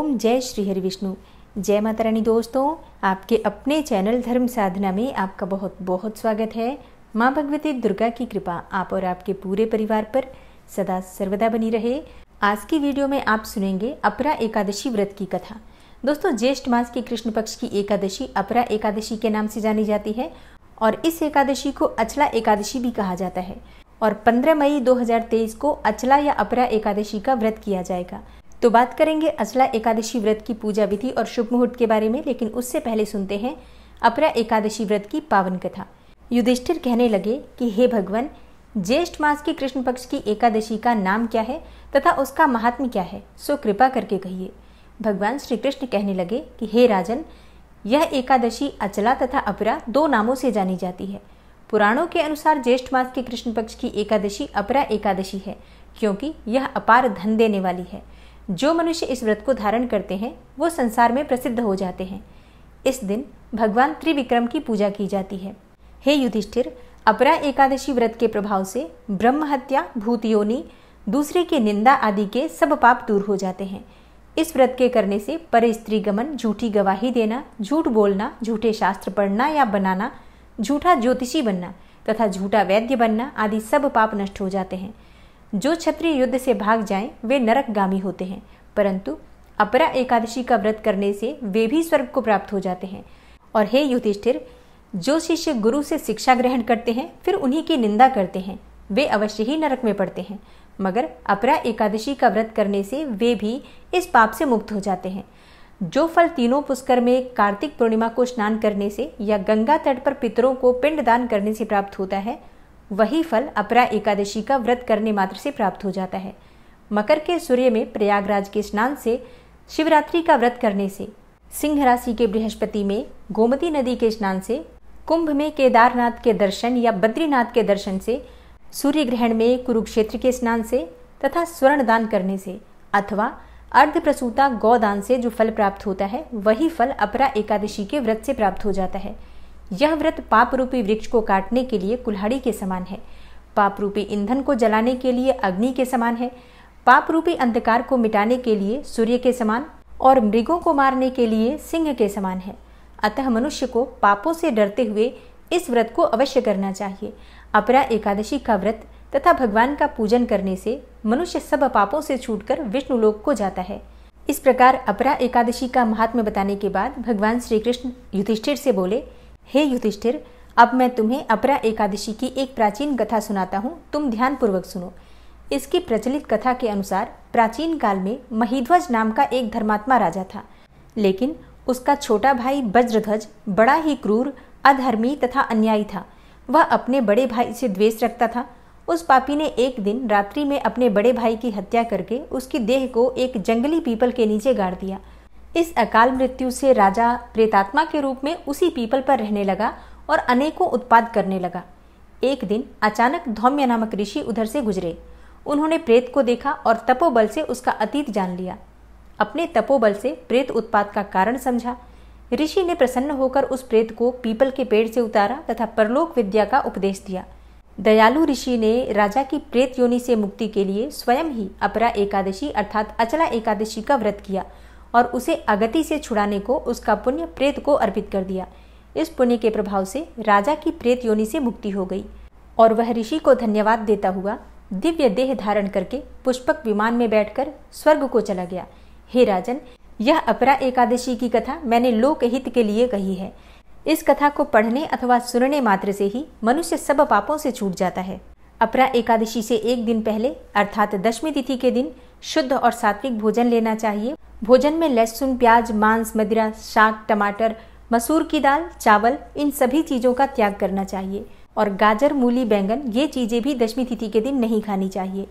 ओम जय श्री हरि विष्णु। जय माता रानी। दोस्तों, आपके अपने चैनल धर्म साधना में आपका बहुत बहुत स्वागत है। माँ भगवती दुर्गा की कृपा आप और आपके पूरे परिवार पर सदा सर्वदा बनी रहे। आज की वीडियो में आप सुनेंगे अपरा एकादशी व्रत की कथा। दोस्तों, ज्येष्ठ मास की कृष्ण पक्ष की एकादशी अपरा एकादशी के नाम से जानी जाती है और इस एकादशी को अचला एकादशी भी कहा जाता है और 15 मई 2023 को अचला या अपरा एकादशी का व्रत किया जाएगा। तो बात करेंगे अचला एकादशी व्रत की पूजा विधि और शुभ मुहूर्त के बारे में, लेकिन उससे पहले सुनते हैं अपरा एकादशी व्रत की पावन कथा। युधिष्ठिर कहने लगे कि हे भगवान, ज्येष्ठ मास की कृष्ण पक्ष की एकादशी का नाम क्या है तथा उसका महात्म्य क्या है, सो कृपा करके कहिए। भगवान श्री कृष्ण कहने लगे कि हे राजन, यह एकादशी अचला तथा अपरा दो नामों से जानी जाती है। पुराणों के अनुसार ज्येष्ठ मास की कृष्ण पक्ष की एकादशी अपरा एकादशी है, क्योंकि यह अपार धन देने वाली है। जो मनुष्य इस व्रत को धारण करते हैं वो संसार में प्रसिद्ध हो जाते हैं। इस दिन भगवान त्रिविक्रम की पूजा की जाती है। हे युधिष्ठिर, अपरा एकादशी व्रत के प्रभाव से ब्रह्म हत्या, भूत योनि, दूसरे की निंदा आदि के सब पाप दूर हो जाते हैं। इस व्रत के करने से पर स्त्री गमन, झूठी गवाही देना, झूठ बोलना, झूठे शास्त्र पढ़ना या बनाना, झूठा ज्योतिषी बनना तथा झूठा वैद्य बनना आदि सब पाप नष्ट हो जाते हैं। जो क्षत्रिय युद्ध से भाग जाएं वे नरकगामी होते हैं, परंतु अपरा एकादशी का व्रत करने से वे भी स्वर्ग को प्राप्त हो जाते हैं। और हे युधिष्ठिर, जो शिष्य गुरु से शिक्षा ग्रहण करते हैं फिर उन्हीं की निंदा करते हैं वे अवश्य ही नरक में पड़ते हैं, मगर अपरा एकादशी का व्रत करने से वे भी इस पाप से मुक्त हो जाते हैं। जो फल तीनों पुष्कर में कार्तिक पूर्णिमा को स्नान करने से या गंगा तट पर पितरों को पिंडदान करने से प्राप्त होता है, वही फल अपरा एकादशी का व्रत करने मात्र से प्राप्त हो जाता है। मकर के सूर्य में प्रयागराज के स्नान से, शिवरात्रि का व्रत करने से, सिंह राशि के बृहस्पति में गोमती नदी के स्नान से, कुंभ में केदारनाथ के दर्शन या बद्रीनाथ के दर्शन से, सूर्य ग्रहण में कुरुक्षेत्र के स्नान से तथा स्वर्ण दान करने से अथवा अर्ध प्रसूता गौदान से जो फल प्राप्त होता है वही फल अपरा एकादशी के व्रत से प्राप्त हो जाता है। यह व्रत पाप रूपी वृक्ष को काटने के लिए कुल्हाड़ी के समान है, पाप रूपी ईंधन को जलाने के लिए अग्नि के समान है, पाप रूपी अंधकार को मिटाने के लिए सूर्य के समान और मृगों को मारने के लिए सिंह के समान है। अतः मनुष्य को पापों से डरते हुए इस व्रत को अवश्य करना चाहिए। अपरा एकादशी का व्रत तथा भगवान का पूजन करने से मनुष्य सब पापों से छूटकर विष्णु लोक को जाता है। इस प्रकार अपरा एकादशी का महात्म्य बताने के बाद भगवान श्री कृष्ण युधिष्ठिर से बोले, हे युधिष्ठिर, अब मैं तुम्हें अपरा एकादशी की एक प्राचीन कथा सुनाता हूँ, तुम ध्यान पूर्वक सुनो। इसकी प्रचलित कथा के अनुसार प्राचीन काल में महिध्वज नाम का एक धर्मात्मा राजा था, लेकिन उसका छोटा भाई वज्रध्वज बड़ा ही क्रूर, अधर्मी तथा अन्यायी था। वह अपने बड़े भाई से द्वेष रखता था। उस पापी ने एक दिन रात्रि में अपने बड़े भाई की हत्या करके उसकी देह को एक जंगली पीपल के नीचे गाड़ दिया। इस अकाल मृत्यु से राजा प्रेतात्मा के रूप में उसी पीपल पर रहने लगा और अनेकों उत्पात करने लगा। एक दिन अचानक धौम्य नामक ऋषि उधर से गुजरे। उन्होंने प्रेत को देखा और तपोबल से उसका अतीत जान लिया। अपने तपोबल से प्रेत उत्पात का कारण समझा। ऋषि ने प्रसन्न होकर उस प्रेत को पीपल के पेड़ से उतारा तथा परलोक विद्या का उपदेश दिया। दयालु ऋषि ने राजा की प्रेत योनि से मुक्ति के लिए स्वयं ही अपरा एकादशी अर्थात अचला एकादशी का व्रत किया और उसे अगति से छुड़ाने को उसका पुण्य प्रेत को अर्पित कर दिया। इस पुण्य के प्रभाव से राजा की प्रेत योनि से मुक्ति हो गई और वह ऋषि को धन्यवाद देता हुआ दिव्य देह धारण करके पुष्पक विमान में बैठकर स्वर्ग को चला गया। हे राजन, यह अपरा एकादशी की कथा मैंने लोक हित के लिए कही है। इस कथा को पढ़ने अथवा सुनने मात्र से ही मनुष्य सब पापों से छूट जाता है। अपरा एकादशी से एक दिन पहले अर्थात दशमी तिथि के दिन शुद्ध और सात्विक भोजन लेना चाहिए। भोजन में लहसुन, प्याज, मांस, मदिरा, शाक, टमाटर, मसूर की दाल, चावल, इन सभी चीजों का त्याग करना चाहिए और गाजर, मूली, बैंगन ये चीजें भी दशमी तिथि के दिन नहीं खानी चाहिए।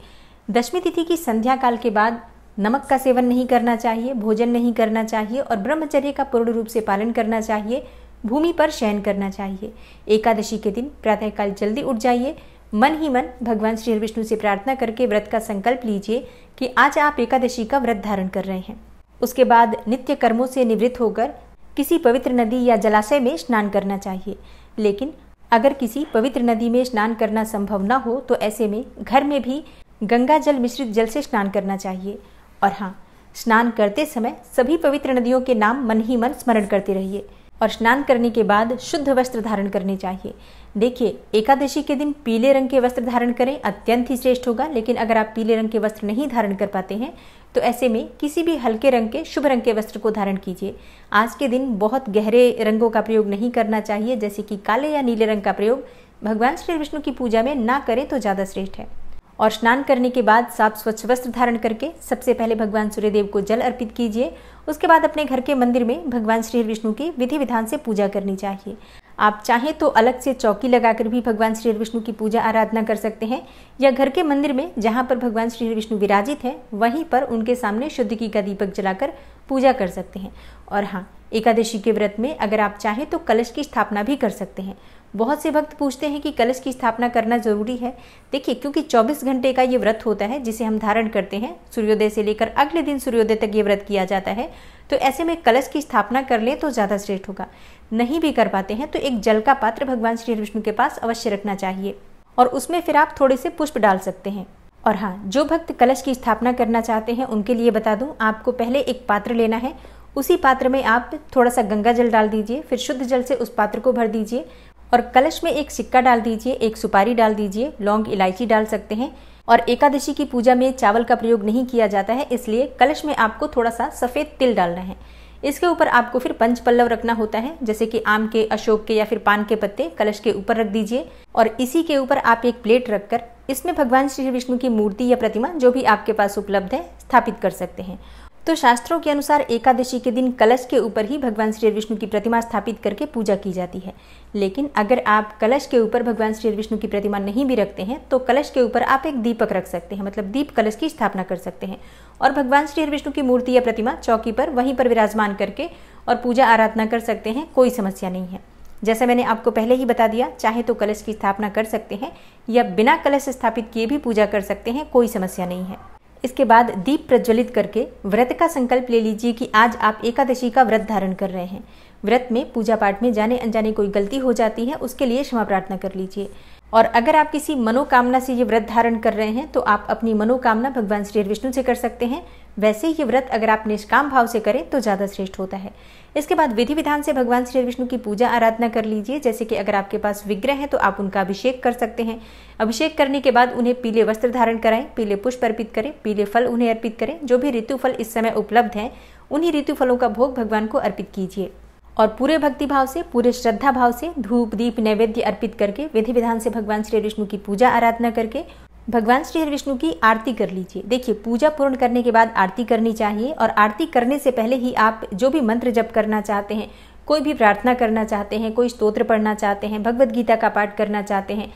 दशमी तिथि की संध्या काल के बाद नमक का सेवन नहीं करना चाहिए, भोजन नहीं करना चाहिए और ब्रह्मचर्य का पूर्ण रूप से पालन करना चाहिए। भूमि पर शयन करना चाहिए। एकादशी के दिन प्रातःकाल जल्दी उठ जाइए। मन ही मन भगवान श्री विष्णु से प्रार्थना करके व्रत का संकल्प लीजिए कि आज आप एकादशी का व्रत धारण कर रहे हैं। उसके बाद नित्य कर्मों से निवृत्त होकर किसी पवित्र नदी या जलाशय में स्नान करना चाहिए। लेकिन अगर किसी पवित्र नदी में स्नान करना संभव न हो तो ऐसे में घर में भी गंगा जल मिश्रित जल से स्नान करना चाहिए। और हाँ, स्नान करते समय सभी पवित्र नदियों के नाम मन ही मन स्मरण करते रहिए और स्नान करने के बाद शुद्ध वस्त्र धारण करने चाहिए। देखिए, एकादशी के दिन पीले रंग के वस्त्र धारण करें, अत्यंत ही श्रेष्ठ होगा। लेकिन अगर आप पीले रंग के वस्त्र नहीं धारण कर पाते हैं तो ऐसे में किसी भी हल्के रंग के शुभ रंग के वस्त्र को धारण कीजिए। आज के दिन बहुत गहरे रंगों का प्रयोग नहीं करना चाहिए, जैसे कि काले या नीले रंग का प्रयोग भगवान श्री विष्णु की पूजा में ना करें तो ज़्यादा श्रेष्ठ है। और स्नान करने के बाद साफ स्वच्छ वस्त्र धारण करके सबसे पहले भगवान सूर्यदेव को जल अर्पित कीजिए। उसके बाद अपने घर के मंदिर में भगवान श्री विष्णु की विधि विधान से पूजा करनी चाहिए। आप चाहें तो अलग से चौकी लगाकर भी भगवान श्री विष्णु की पूजा आराधना कर सकते हैं, या घर के मंदिर में जहां पर भगवान श्री विष्णु विराजित हैं वहीं पर उनके सामने शुद्ध घी का दीपक जलाकर पूजा कर सकते हैं। और हाँ, एकादशी के व्रत में अगर आप चाहें तो कलश की स्थापना भी कर सकते हैं। बहुत से भक्त पूछते हैं कि कलश की स्थापना करना जरूरी है। देखिए, क्योंकि 24 घंटे का ये व्रत होता है जिसे हम धारण करते हैं, सूर्योदय से लेकर अगले दिन सूर्योदय तक ये व्रत किया जाता है, तो ऐसे में कलश की स्थापना कर लें तो ज़्यादा श्रेष्ठ होगा। नहीं भी कर पाते हैं तो एक जल का पात्र भगवान श्री विष्णु के पास अवश्य रखना चाहिए और उसमें फिर आप थोड़े से पुष्प डाल सकते हैं। और हाँ, जो भक्त कलश की स्थापना करना चाहते हैं उनके लिए बता दूं, आपको पहले एक पात्र लेना है। उसी पात्र में आप थोड़ा सा गंगा जल डाल दीजिए, फिर शुद्ध जल से उस पात्र को भर दीजिए और कलश में एक सिक्का डाल दीजिए, एक सुपारी डाल दीजिए, लौंग इलायची डाल सकते हैं। और एकादशी की पूजा में चावल का प्रयोग नहीं किया जाता है, इसलिए कलश में आपको थोड़ा सा सफेद तिल डालना है। इसके ऊपर आपको फिर पंच पल्लव रखना होता है, जैसे कि आम के, अशोक के या फिर पान के पत्ते कलश के ऊपर रख दीजिए और इसी के ऊपर आप एक प्लेट रखकर इसमें भगवान श्री विष्णु की मूर्ति या प्रतिमा जो भी आपके पास उपलब्ध है स्थापित कर सकते हैं। तो शास्त्रों के अनुसार एकादशी के दिन कलश के ऊपर ही भगवान श्री विष्णु की प्रतिमा स्थापित करके पूजा की जाती है। लेकिन अगर आप कलश के ऊपर भगवान श्री विष्णु की प्रतिमा नहीं भी रखते हैं तो कलश के ऊपर आप एक दीपक रख सकते हैं, मतलब दीप कलश की स्थापना कर सकते हैं और भगवान श्री विष्णु की मूर्ति या प्रतिमा चौकी पर वहीं पर विराजमान करके और पूजा आराधना कर सकते हैं, कोई समस्या नहीं है। जैसे मैंने आपको पहले ही बता दिया, चाहे तो कलश की स्थापना कर सकते हैं या बिना कलश स्थापित किए भी पूजा कर सकते हैं, कोई समस्या नहीं है। इसके बाद दीप प्रज्वलित करके व्रत का संकल्प ले लीजिए कि आज आप एकादशी का व्रत धारण कर रहे हैं। व्रत में पूजा पाठ में जाने अनजाने कोई गलती हो जाती है, उसके लिए क्षमा प्रार्थना कर लीजिए। और अगर आप किसी मनोकामना से ये व्रत धारण कर रहे हैं तो आप अपनी मनोकामना भगवान श्री विष्णु से कर सकते हैं। वैसे ये व्रत अगर आप निष्काम भाव से करें तो ज़्यादा श्रेष्ठ होता है। इसके बाद विधि विधान से भगवान श्री विष्णु की पूजा आराधना कर लीजिए। जैसे कि अगर आपके पास विग्रह है तो आप उनका अभिषेक कर सकते हैं। अभिषेक करने के बाद उन्हें पीले वस्त्र धारण कराएं, पीले पुष्प अर्पित करें, पीले फल उन्हें अर्पित करें। जो भी ऋतु फल इस समय उपलब्ध हैं उन्हीं ऋतु फलों का भोग भगवान को अर्पित कीजिए और पूरे भक्ति भाव से, पूरे श्रद्धा भाव से धूप दीप नैवेद्य अर्पित करके विधि विधान से भगवान श्री विष्णु की पूजा आराधना करके भगवान श्री विष्णु की आरती कर लीजिए। देखिए, पूजा पूर्ण करने के बाद आरती करनी चाहिए और आरती करने से पहले ही आप जो भी मंत्र जप करना चाहते हैं, कोई भी प्रार्थना करना चाहते हैं, कोई स्तोत्र पढ़ना चाहते हैं, भगवद गीता का पाठ करना चाहते हैं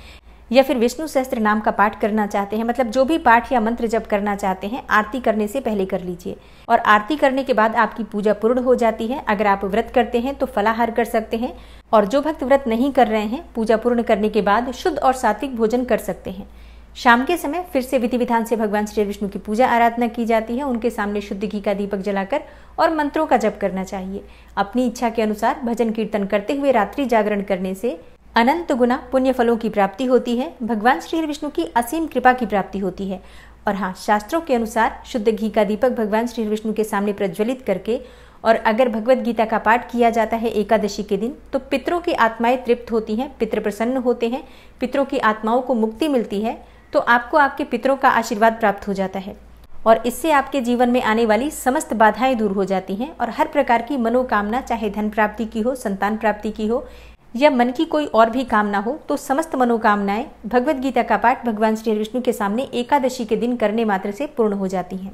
या फिर विष्णु सहस्त्र नाम का पाठ करना चाहते हैं, मतलब जो भी पाठ या मंत्र जप करना चाहते हैं आरती करने से पहले कर लीजिए। और आरती करने के बाद आपकी पूजा पूर्ण हो जाती है। अगर आप व्रत करते हैं तो फलाहार कर सकते हैं और जो भक्त व्रत नहीं कर रहे हैं पूजा पूर्ण करने के बाद शुद्ध और सात्विक भोजन कर सकते हैं। शाम के समय फिर से विधि विधान से भगवान श्री विष्णु की पूजा आराधना की जाती है। उनके सामने शुद्ध घी का दीपक जलाकर और मंत्रों का जप करना चाहिए। अपनी इच्छा के अनुसार भजन कीर्तन करते हुए रात्रि जागरण करने से अनंत गुना पुण्य फलों की प्राप्ति होती है, भगवान श्री विष्णु की असीम कृपा की प्राप्ति होती है। और हाँ, शास्त्रों के अनुसार शुद्ध घी का दीपक भगवान श्री विष्णु के सामने प्रज्वलित करके और अगर भगवद गीता का पाठ किया जाता है एकादशी के दिन तो पितरों की आत्माएं तृप्त होती हैं, पितृ प्रसन्न होते हैं, पितरों की आत्माओं को मुक्ति मिलती है, तो आपको आपके पितरों का आशीर्वाद प्राप्त हो जाता है और इससे आपके जीवन में आने वाली समस्त बाधाएं दूर हो जाती हैं और हर प्रकार की मनोकामना, चाहे धन प्राप्ति की हो, संतान प्राप्ति की हो या मन की कोई और भी कामना हो, तो समस्त मनोकामनाएं भगवद गीता का पाठ भगवान श्री विष्णु के सामने एकादशी के दिन करने मात्र से पूर्ण हो जाती हैं।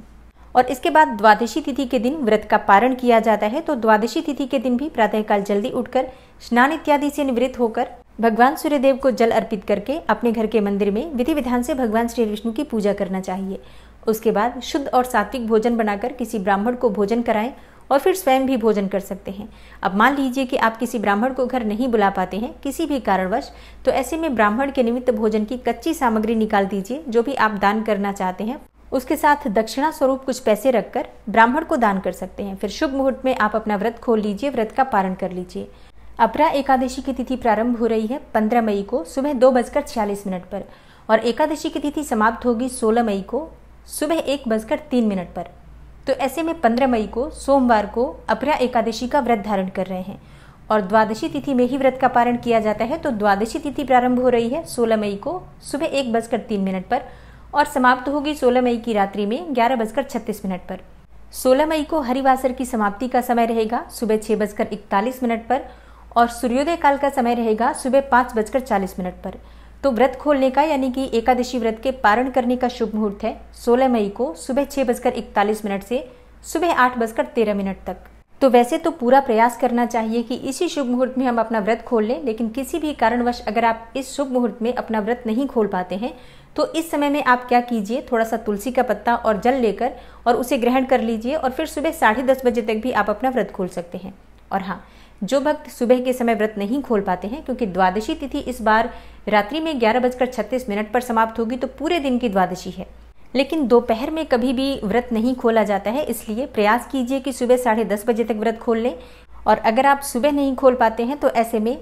और इसके बाद द्वादशी तिथि के दिन व्रत का पारण किया जाता है। तो द्वादशी तिथि के दिन भी प्रातःकाल जल्दी उठकर स्नान इत्यादि से निवृत्त होकर भगवान सूर्यदेव को जल अर्पित करके अपने घर के मंदिर में विधि विधान से भगवान श्री विष्णु की पूजा करना चाहिए। उसके बाद शुद्ध और सात्विक भोजन बनाकर किसी ब्राह्मण को भोजन कराएं और फिर स्वयं भी भोजन कर सकते हैं। अब मान लीजिए कि आप किसी ब्राह्मण को घर नहीं बुला पाते हैं किसी भी कारणवश, तो ऐसे में ब्राह्मण के निमित्त भोजन की कच्ची सामग्री निकाल दीजिए। जो भी आप दान करना चाहते हैं उसके साथ दक्षिणा स्वरूप कुछ पैसे रखकर ब्राह्मण को दान कर सकते हैं। फिर शुभ मुहूर्त में आप अपना व्रत खोल लीजिए, व्रत का पारण कर लीजिए। अपरा एकादशी की तिथि प्रारंभ हो रही है 15 मई को सुबह 2:46 पर और एकादशी की तिथि समाप्त होगी 16 मई को सुबह 1:03 पर। तो ऐसे में 15 मई को सोमवार को अपरा एकादशी का व्रत धारण कर रहे हैं और द्वादशी तिथि में ही व्रत का पारण किया जाता है। तो द्वादशी तिथि प्रारंभ हो रही है 16 मई को सुबह 1:03 पर और समाप्त होगी 16 मई की रात्रि में 11:36 पर। 16 मई को हरिवासर की समाप्ति का समय रहेगा सुबह 6:41 पर और सूर्योदय काल का समय रहेगा सुबह 5:40 पर। तो व्रत खोलने का यानी कि एकादशी व्रत के पारण करने का शुभ मुहूर्त है 16 मई को सुबह 6:41 से सुबह 8:13 तक। तो वैसे तो पूरा प्रयास करना चाहिए कि इसी शुभ मुहूर्त में हम अपना व्रत खोल लें, लेकिन किसी भी कारणवश अगर आप इस शुभ मुहूर्त में अपना व्रत नहीं खोल पाते हैं तो इस समय में आप क्या कीजिए, थोड़ा सा तुलसी का पत्ता और जल लेकर और उसे ग्रहण कर लीजिए और फिर सुबह 10:30 बजे तक भी आप अपना व्रत खोल सकते हैं। और हाँ, जो भक्त सुबह के समय व्रत नहीं खोल पाते हैं, क्योंकि द्वादशी तिथि इस बार रात्रि में 11:36 पर समाप्त होगी, तो पूरे दिन की द्वादशी है, लेकिन दोपहर में कभी भी व्रत नहीं खोला जाता है, इसलिए प्रयास कीजिए कि सुबह 10:30 बजे तक व्रत खोल लें। और अगर आप सुबह नहीं खोल पाते हैं तो ऐसे में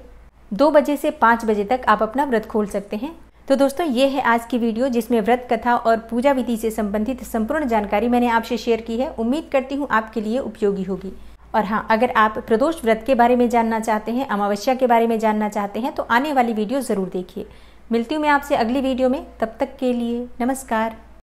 2 बजे से 5 बजे तक आप अपना व्रत खोल सकते हैं। तो दोस्तों, ये है आज की वीडियो जिसमें व्रत कथा और पूजा विधि से संबंधित संपूर्ण जानकारी मैंने आपसे शेयर की है। उम्मीद करती हूँ आपके लिए उपयोगी होगी। और हाँ, अगर आप प्रदोष व्रत के बारे में जानना चाहते हैं, अमावस्या के बारे में जानना चाहते हैं तो आने वाली वीडियो ज़रूर देखिए। मिलती हूँ मैं आपसे अगली वीडियो में, तब तक के लिए नमस्कार।